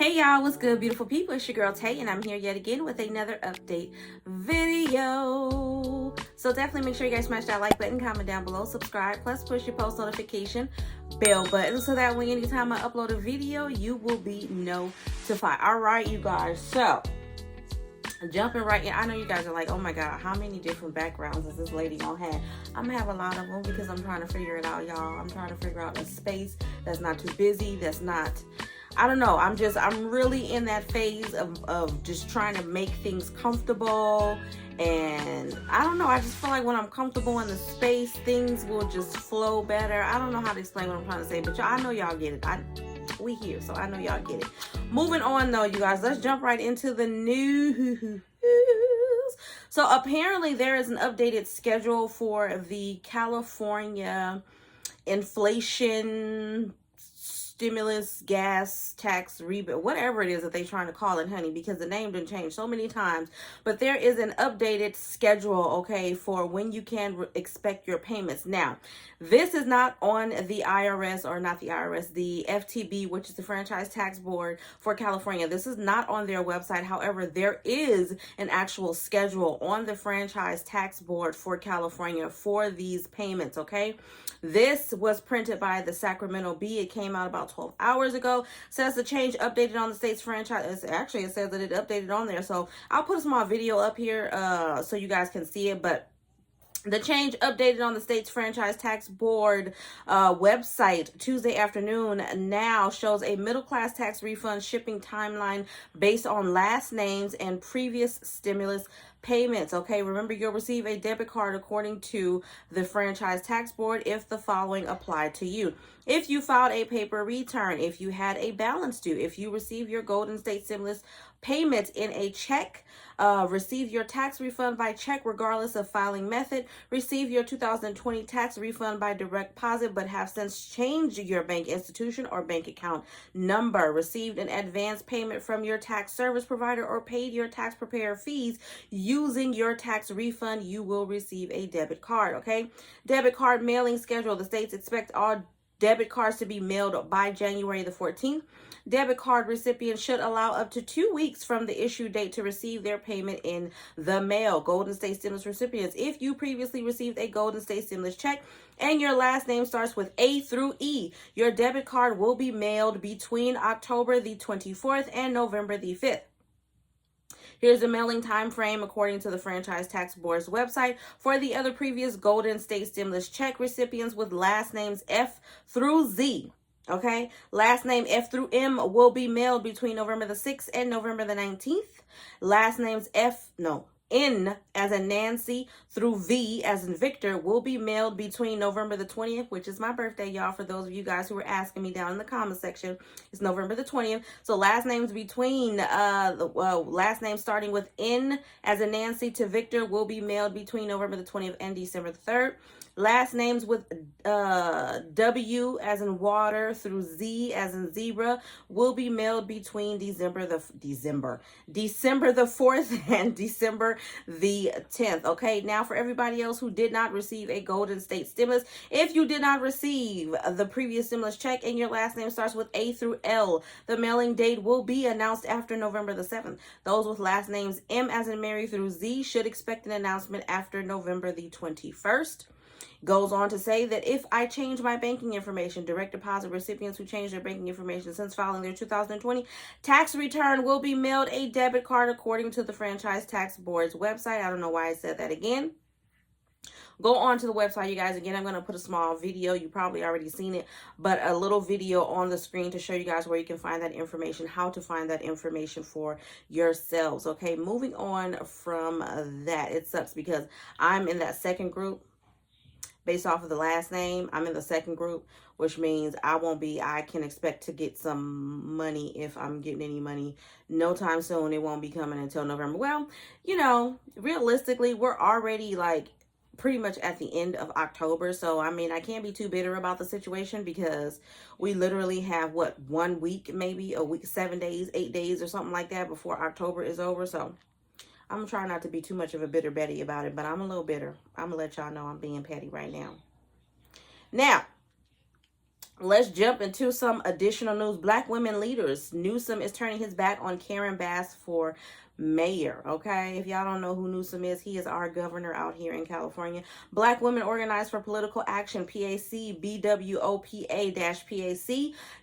Hey y'all, what's good, beautiful people? It's your girl Tay, and I'm here yet again with another update video. So definitely make sure you guys smash that like button, comment down below, subscribe, plus push your post notification bell button so that way anytime I upload a video, you will be notified. All right, you guys. So jumping right in, I know you guys are like, oh my god, how many different backgrounds is this lady gonna have? I'm gonna have a lot of them because I'm trying to figure it out, y'all. I'm trying to figure out a space that's not too busy, that's not, I don't know. I'm really in that phase of just trying to make things comfortable. And I don't know. I just feel like when I'm comfortable in the space, things will just flow better. I don't know how to explain what I'm trying to say, but y'all, I know y'all get it. We here, so I know y'all get it. Moving on though, you guys, let's jump right into the news. So apparently there is an updated schedule for the California inflation stimulus, gas, tax, rebate, whatever it is that they're trying to call it, honey, because the name didn't change so many times. But there is an updated schedule, okay, for when you can expect your payments. Now, this is not on the IRS, or not the IRS, the FTB, which is the Franchise Tax Board for California. This is not on their website. However, there is an actual schedule on the Franchise Tax Board for California for these payments, okay? This was printed by the Sacramento Bee. It came out about 12 hours ago. Says the change updated on the state's franchise. Actually, it says that it updated on there. So I'll put a small video up here so you guys can see it. But the change updated on the state's Franchise Tax Board website Tuesday afternoon now shows a middle-class tax refund shipping timeline based on last names and previous stimulus payments. Okay, remember, you'll receive a debit card according to the Franchise Tax Board if the following apply to you. If you filed a paper return, if you had a balance due, if you received your Golden State stimulus payment in a check, receive your tax refund by check regardless of filing method, receive your 2020 tax refund by direct deposit but have since changed your bank institution or bank account number, received an advance payment from your tax service provider, or paid your tax preparer fees using your tax refund, you will receive a debit card, okay? Debit card mailing schedule. The states expect all debit cards to be mailed by January the 14th. Debit card recipients should allow up to 2 weeks from the issue date to receive their payment in the mail. Golden State stimulus recipients, if you previously received a Golden State stimulus check and your last name starts with A through E, your debit card will be mailed between October the 24th and November the 5th. Here's the mailing time frame according to the Franchise Tax Board's website. For the other previous Golden State stimulus check recipients with last names F through Z, okay, last name F through M will be mailed between November the 6th and November the 19th. Last names N as in Nancy through V as in Victor will be mailed between November the 20th, which is my birthday, y'all, for those of you guys who were asking me down in the comment section. It's November the 20th. So last names between last name starting with N as in Nancy to Victor will be mailed between November the 20th and December the 3rd. Last names with W as in water through Z as in zebra will be mailed between December the 4th and December the 10th. Okay, now for everybody else who did not receive a Golden State stimulus, if you did not receive the previous stimulus check and your last name starts with A through L, the mailing date will be announced after November the 7th. Those with last names M as in Mary through Z should expect an announcement after November the 21st. Goes on to say that if I change my banking information, direct deposit recipients who change their banking information since filing their 2020 tax return will be mailed a debit card according to the Franchise Tax Board's website. I don't know why I said that again. Go on to the website, you guys. Again, I'm going to put a small video. You probably already seen it, but a little video on the screen to show you guys where you can find that information, how to find that information for yourselves. Okay, moving on from that. It sucks because I'm in that second group. Based off of the last name, I'm in the second group, which means I can expect to get some money, if I'm getting any money, no time soon. It won't be coming until November. Well, you know, realistically, we're already like pretty much at the end of October. So, I mean, I can't be too bitter about the situation because we literally have, what, 1 week, maybe a week, 7 days, 8 days or something like that before October is over. So I'm trying not to be too much of a bitter Betty about it, but I'm a little bitter. I'm going to let y'all know I'm being petty right now. Now, Let's jump into some additional news. Black women leaders. Newsom is turning his back on Karen Bass for mayor. Okay, if y'all don't know who Newsom is, he is our governor out here in California. Black women organized for political action, PAC, BWOPA-PAC,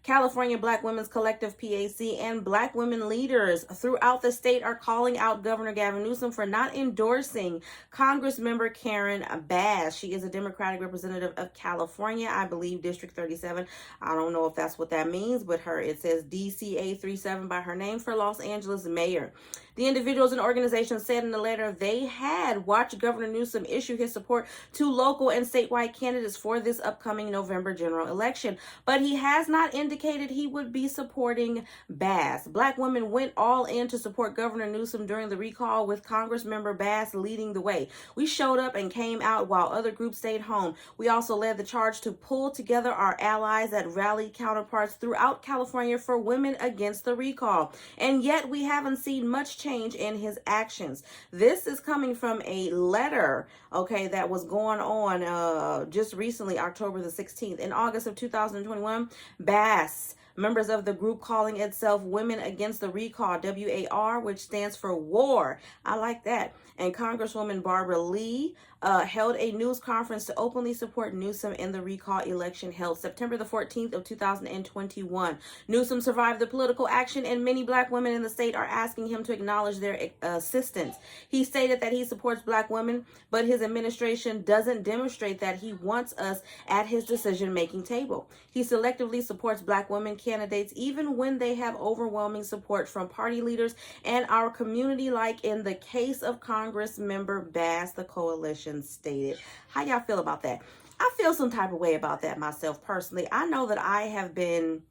California Black Women's Collective, PAC, and black women leaders throughout the state are calling out Governor Gavin Newsom for not endorsing Congress member Karen Bass. She is a Democratic representative of California, I believe District 37. I don't know if that's what that means, but it says DCA 37 by her name for Los Angeles mayor. The individuals and organizations said in the letter they had watched Governor Newsom issue his support to local and statewide candidates for this upcoming November general election, but he has not indicated he would be supporting Bass. Black women went all in to support Governor Newsom during the recall, with Congressmember Bass leading the way. We showed up and came out while other groups stayed home. We also led the charge to pull together our allies that rallied counterparts throughout California for women against the recall. And yet we haven't seen much change in his actions. This is coming from a letter, okay, that was going on just recently, October the 16th. In August of 2021, Bass, members of the group calling itself Women Against the Recall, WAR, which stands for war, I like that, and Congresswoman Barbara Lee held a news conference to openly support Newsom in the recall election held September the 14th of 2021. Newsom survived the political action, and many black women in the state are asking him to acknowledge their assistance. He stated that he supports black women, but his administration doesn't demonstrate that he wants us at his decision-making table. He selectively supports black women candidates even when they have overwhelming support from party leaders and our community, like in the case of Congress member Bass, the coalition stated. How y'all feel about that? I feel some type of way about that myself personally. I know that I have been,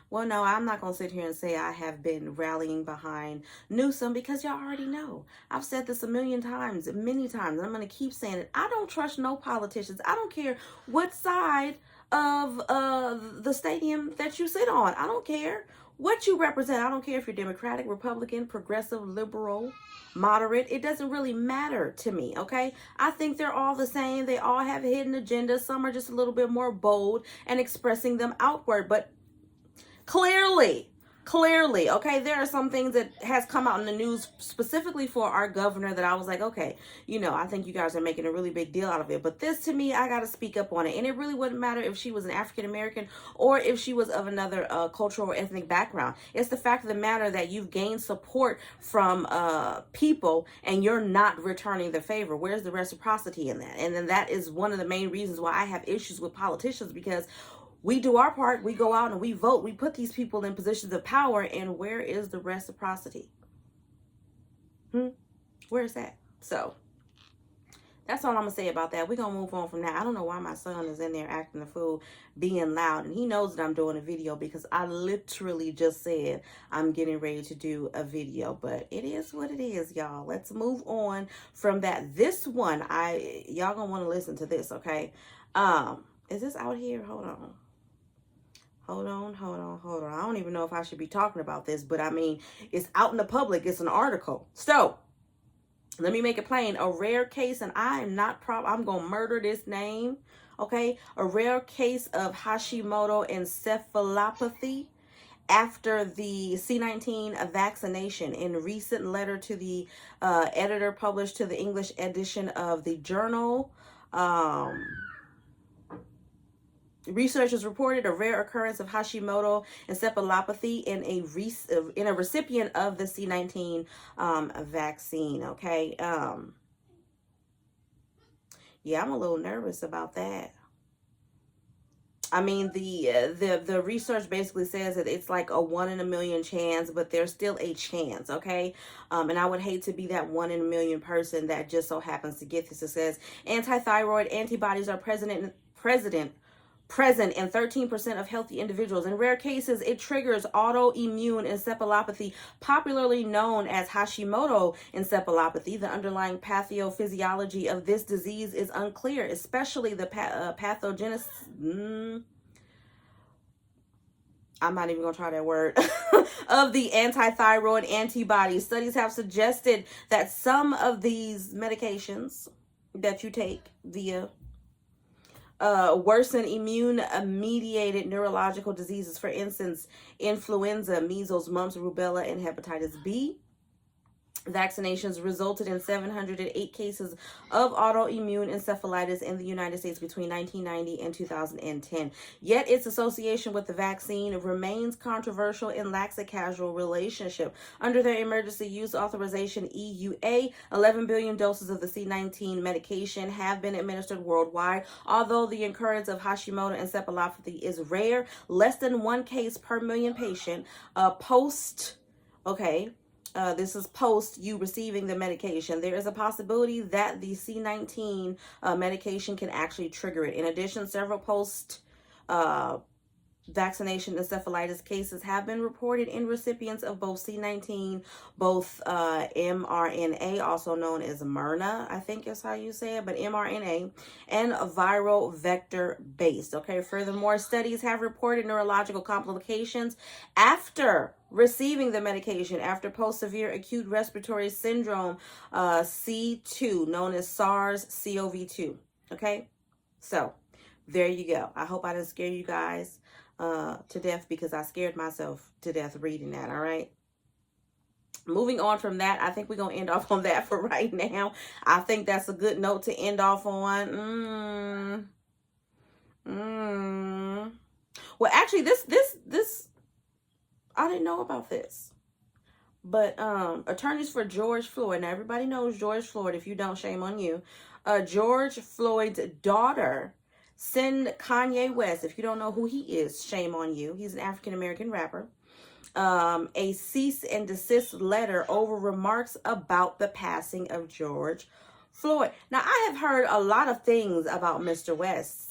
well, no, I'm not going to sit here and say I have been rallying behind Newsom, because y'all already know. I've said this a million times, many times, and I'm going to keep saying it. I don't trust no politicians. I don't care what side of the stadium that you sit on. I don't care what you represent. I don't care if you're Democratic, Republican, progressive, liberal, moderate. It doesn't really matter to me, okay? I think they're all the same. They all have hidden agendas. Some are just a little bit more bold and expressing them outward, but clearly, okay, there are some things that has come out in the news specifically for our governor that I was like, okay, I think you guys are making a really big deal out of it. But this, to me, I got to speak up on it. And it really wouldn't matter if she was an African American or if she was of another cultural or ethnic background. It's the fact of the matter that you've gained support from people and you're not returning the favor. Where's the reciprocity in that? And then that is one of the main reasons why I have issues with politicians, because we do our part, we go out and we vote, we put these people in positions of power, and where is the reciprocity? Where is that? So, that's all I'm going to say about that. We're going to move on from that. I don't know why my son is in there acting a fool, being loud, and he knows that I'm doing a video because I literally just said I'm getting ready to do a video, but it is what it is, y'all. Let's move on from that. This one, y'all going to want to listen to this, okay? Is this out here? Hold on. I don't even know if I should be talking about this, but I mean, it's out in the public. It's an article. So, let me make it plain. A rare case, and I'm going to murder this name, okay? A rare case of Hashimoto encephalopathy after the C-19 vaccination. In a recent letter to the editor published to the English edition of the journal, researchers reported a rare occurrence of Hashimoto encephalopathy in a recipient of the C-19 vaccine. Okay. Yeah, I'm a little nervous about that. I mean, the research basically says that it's like a 1 in a million chance, but there's still a chance, okay? And I would hate to be that 1 in a million person that just so happens to get this. It says anti-thyroid antibodies are present in 13% of healthy individuals. In rare cases, it triggers autoimmune encephalopathy, popularly known as Hashimoto encephalopathy. The underlying pathophysiology of this disease is unclear, especially the pathogenesis. I'm not even going to try that word. Of the anti-thyroid antibodies. Studies have suggested that some of these medications that you take via worsen immune-mediated neurological diseases, for instance, influenza, measles, mumps, rubella, and hepatitis B. Vaccinations resulted in 708 cases of autoimmune encephalitis in the United States between 1990 and 2010. Yet its association with the vaccine remains controversial and lacks a causal relationship. Under their emergency use authorization EUA, 11 billion doses of the C19 medication have been administered worldwide. Although the occurrence of Hashimoto encephalopathy is rare, less than 1 case per million patient, this is post you receiving the medication. There is a possibility that the C19 medication can actually trigger it. In addition, several post vaccination encephalitis cases have been reported in recipients of both C19, both mRNA, also known as mRNA, I think is how you say it, but mRNA, and viral vector based. Okay, furthermore, studies have reported neurological complications after receiving the medication, after post-severe acute respiratory syndrome, C2, known as SARS-CoV-2. Okay, so there you go. I hope I didn't scare you guys to death, because I scared myself to death reading that. All right. Moving on from that, I think we're going to end off on that for right now. I think that's a good note to end off on. Well, actually, this, I didn't know about this. But attorneys for George Floyd. Now, everybody knows George Floyd. If you don't, shame on you. George Floyd's daughter send Kanye West, if you don't know who he is, shame on you. He's an African-American rapper. A cease and desist letter over remarks about the passing of George Floyd. Now, I have heard a lot of things about Mr. West.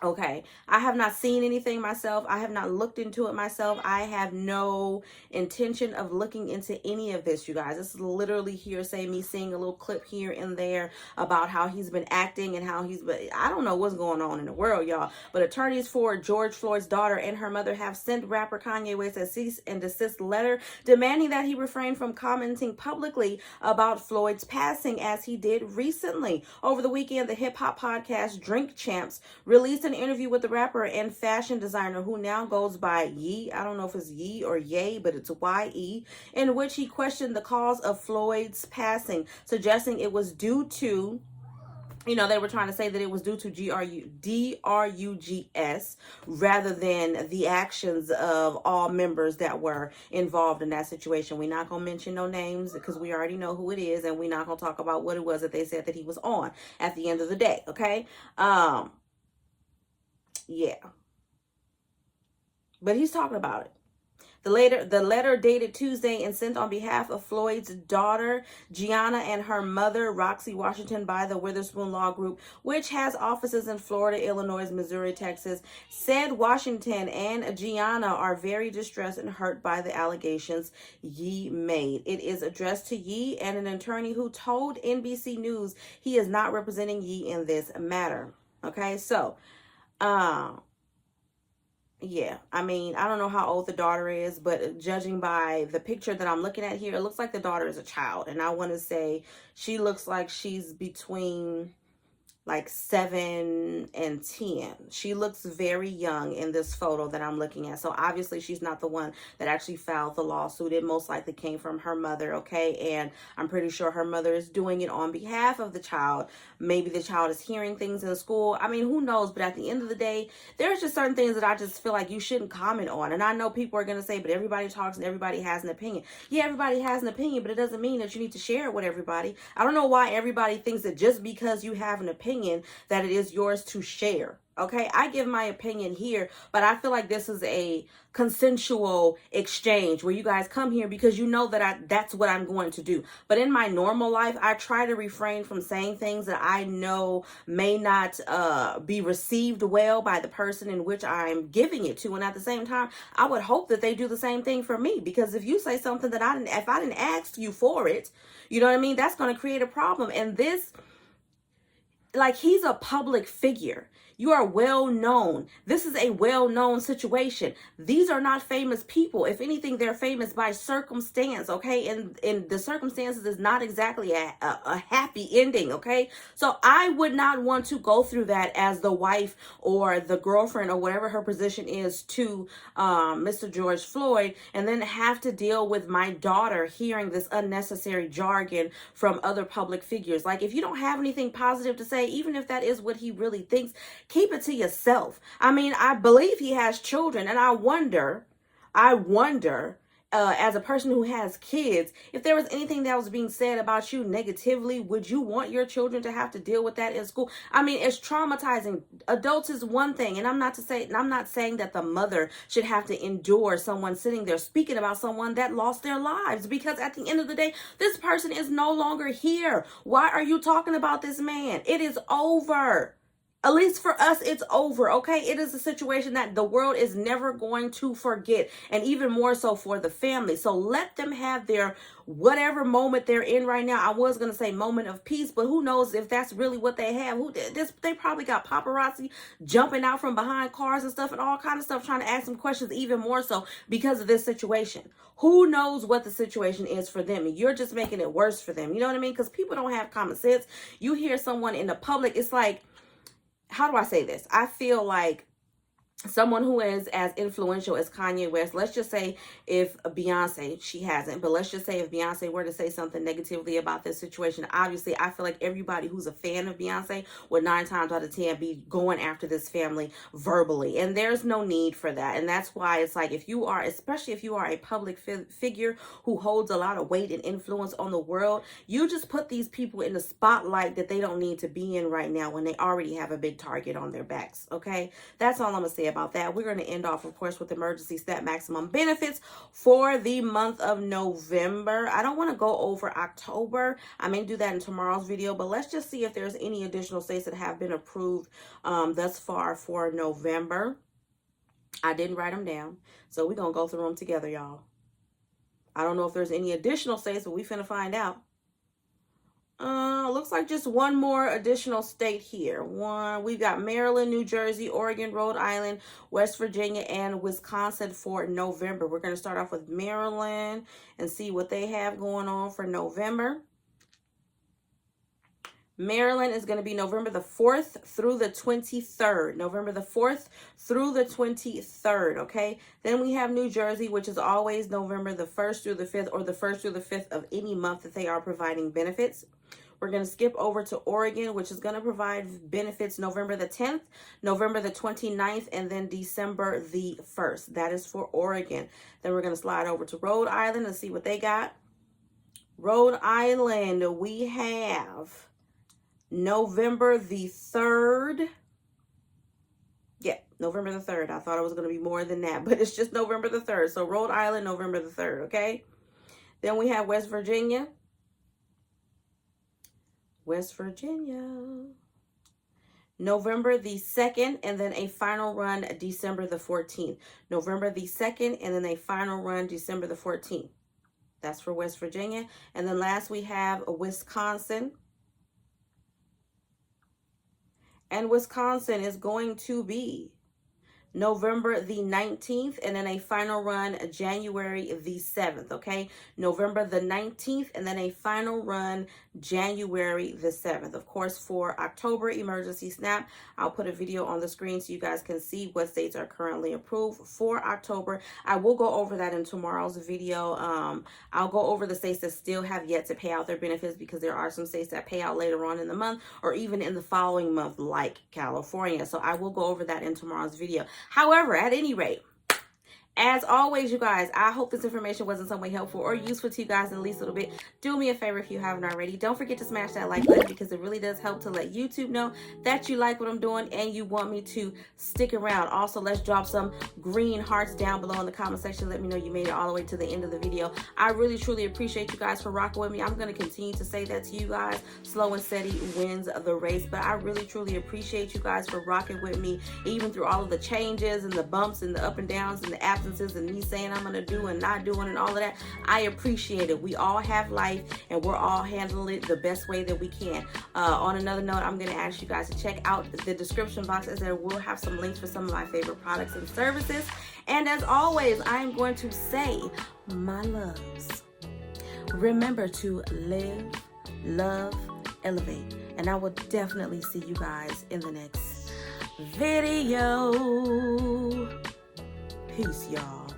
Okay, I have not seen anything myself. I have not looked into it myself. I have no intention of looking into any of this, you guys. This is literally hearsay, me seeing a little clip here and there about how he's been acting and how he's been, I don't know what's going on in the world, y'all. But attorneys for George Floyd's daughter and her mother have sent rapper Kanye West a cease and desist letter demanding that he refrain from commenting publicly about Floyd's passing, as he did recently. Over the weekend, the hip-hop podcast Drink Champs released an interview with the rapper and fashion designer who now goes by Ye. I don't know if it's Ye or Ye, but it's Y-E, in which he questioned the cause of Floyd's passing, suggesting it was due to, you know, they were trying to say that it was due to drugs rather than the actions of all members that were involved in that situation. We're not going to mention no names because we already know who it is, and we're not going to talk about what it was that they said that he was on at the end of the day, okay? Yeah. But he's talking about it. The letter dated Tuesday and sent on behalf of Floyd's daughter, Gianna, and her mother, Roxy Washington, by the Witherspoon Law Group, which has offices in Florida, Illinois, Missouri, Texas, said Washington and Gianna are very distressed and hurt by the allegations Ye made. It is addressed to Ye and an attorney who told NBC News he is not representing Ye in this matter. Okay, so yeah, I mean, I don't know how old the daughter is, but judging by the picture that I'm looking at here, it looks like the daughter is a child. And I want to say she looks like she's between like 7 and 10. She looks very young in this photo that I'm looking at. So obviously she's not the one that actually filed the lawsuit. It most likely came from her mother, okay? And I'm pretty sure her mother is doing it on behalf of the child. Maybe the child is hearing things in school. I mean, who knows? But at the end of the day, there's just certain things that I just feel like you shouldn't comment on. And I know people are going to say, but everybody talks and everybody has an opinion. Yeah, everybody has an opinion, but it doesn't mean that you need to share it with everybody. I don't know why everybody thinks that just because you have an opinion that it is yours to share. Okay, I give my opinion here, but I feel like this is a consensual exchange where you guys come here because you know that that's what I'm going to do. But in my normal life, I try to refrain from saying things that I know may not be received well by the person in which I'm giving it to. And at the same time, I would hope that they do the same thing for me, because if you say something that if I didn't ask you for it, you know what I mean? That's going to create a problem. And this, like, he's a public figure. You are well known. This is a well known situation. These are not famous people. If anything, they're famous by circumstance, okay? And the circumstances is not exactly a happy ending, okay? So I would not want to go through that as the wife or the girlfriend or whatever her position is to Mr. George Floyd, and then have to deal with my daughter hearing this unnecessary jargon from other public figures. Like, if you don't have anything positive to say, even if that is what he really thinks, keep it to yourself. I mean, I believe he has children, and I wonder, as a person who has kids, if there was anything that was being said about you negatively, would you want your children to have to deal with that in school? I mean, it's traumatizing. Adults is one thing, and I'm not saying that the mother should have to endure someone sitting there speaking about someone that lost their lives, because at the end of the day, this person is no longer here. Why are you talking about this man? It is over. At least for us, it's over, okay? It is a situation that the world is never going to forget, and even more so for the family. So let them have their whatever moment they're in right now. I was going to say moment of peace, but who knows if that's really what they have. They probably got paparazzi jumping out from behind cars and stuff and all kind of stuff, trying to ask them questions even more so because of this situation. Who knows what the situation is for them? And you're just making it worse for them. You know what I mean? Because people don't have common sense. You hear someone in the public, it's like, how do I say this? I feel like someone who is as influential as Kanye West, let's just say if Beyonce, she hasn't, but let's just say if Beyonce were to say something negatively about this situation, obviously I feel like everybody who's a fan of Beyonce would 9 times out of 10 be going after this family verbally, and there's no need for that. And that's why it's like, if you are, especially if you are a public figure who holds a lot of weight and influence on the world, you just put these people in the spotlight that they don't need to be in right now when they already have a big target on their backs, okay? That's all I'm gonna say about that. We're going to end off, of course, with emergency SNAP maximum benefits for the month of November. I don't want to go over October. I may do that in tomorrow's video, but let's just see if there's any additional states that have been approved thus far for November. I didn't write them down, so we're going to go through them together, y'all. I don't know if there's any additional states, but we finna find out. Looks like just one more additional state here. We've got Maryland, New Jersey, Oregon, Rhode Island, West Virginia, and Wisconsin for November. We're going to start off with Maryland and see what they have going on for November. Maryland is going to be November the 4th through the 23rd. November the 4th through the 23rd, okay? Then we have New Jersey, which is always November the 1st through the 5th, or the 1st through the 5th of any month that they are providing benefits. We're going to skip over to Oregon, which is going to provide benefits November the 10th, November the 29th, and then December the 1st. That is for Oregon. Then we're going to slide over to Rhode Island and see what they got. Rhode Island, we have November the 3rd. Yeah, November the 3rd. I thought it was going to be more than that, but it's just November the 3rd. So Rhode Island, November the 3rd, okay? Then we have West Virginia. West Virginia. November the 2nd, and then a final run December the 14th. November the 2nd, and then a final run December the 14th. That's for West Virginia. And then last we have Wisconsin. And Wisconsin is going to be November the 19th, and then a final run January the 7th, okay? November the 19th, and then a final run January the 7th. Of course, for October emergency SNAP, I'll put a video on the screen so you guys can see what states are currently approved for October. I will go over that in tomorrow's video. I'll go over the states that still have yet to pay out their benefits, because there are some states that pay out later on in the month or even in the following month, like California. So I will go over that in tomorrow's video. However, at any rate, as always, you guys, I hope this information was in some way helpful or useful to you guys in at least a little bit. Do me a favor if you haven't already. Don't forget to smash that like button, because it really does help to let YouTube know that you like what I'm doing and you want me to stick around. Also, let's drop some green hearts down below in the comment section. Let me know you made it all the way to the end of the video. I really, truly appreciate you guys for rocking with me. I'm going to continue to say that to you guys. Slow and steady wins the race. But I really, truly appreciate you guys for rocking with me, even through all of the changes and the bumps and the up and downs and the apps absences and me saying I'm going to do and not doing and all of that. I appreciate it. We all have life and we're all handling it the best way that we can. On another note, I'm going to ask you guys to check out the description box, as there will have some links for some of my favorite products and services. And as always, I am going to say, my loves, remember to live, love, elevate. And I will definitely see you guys in the next video. Peace, y'all.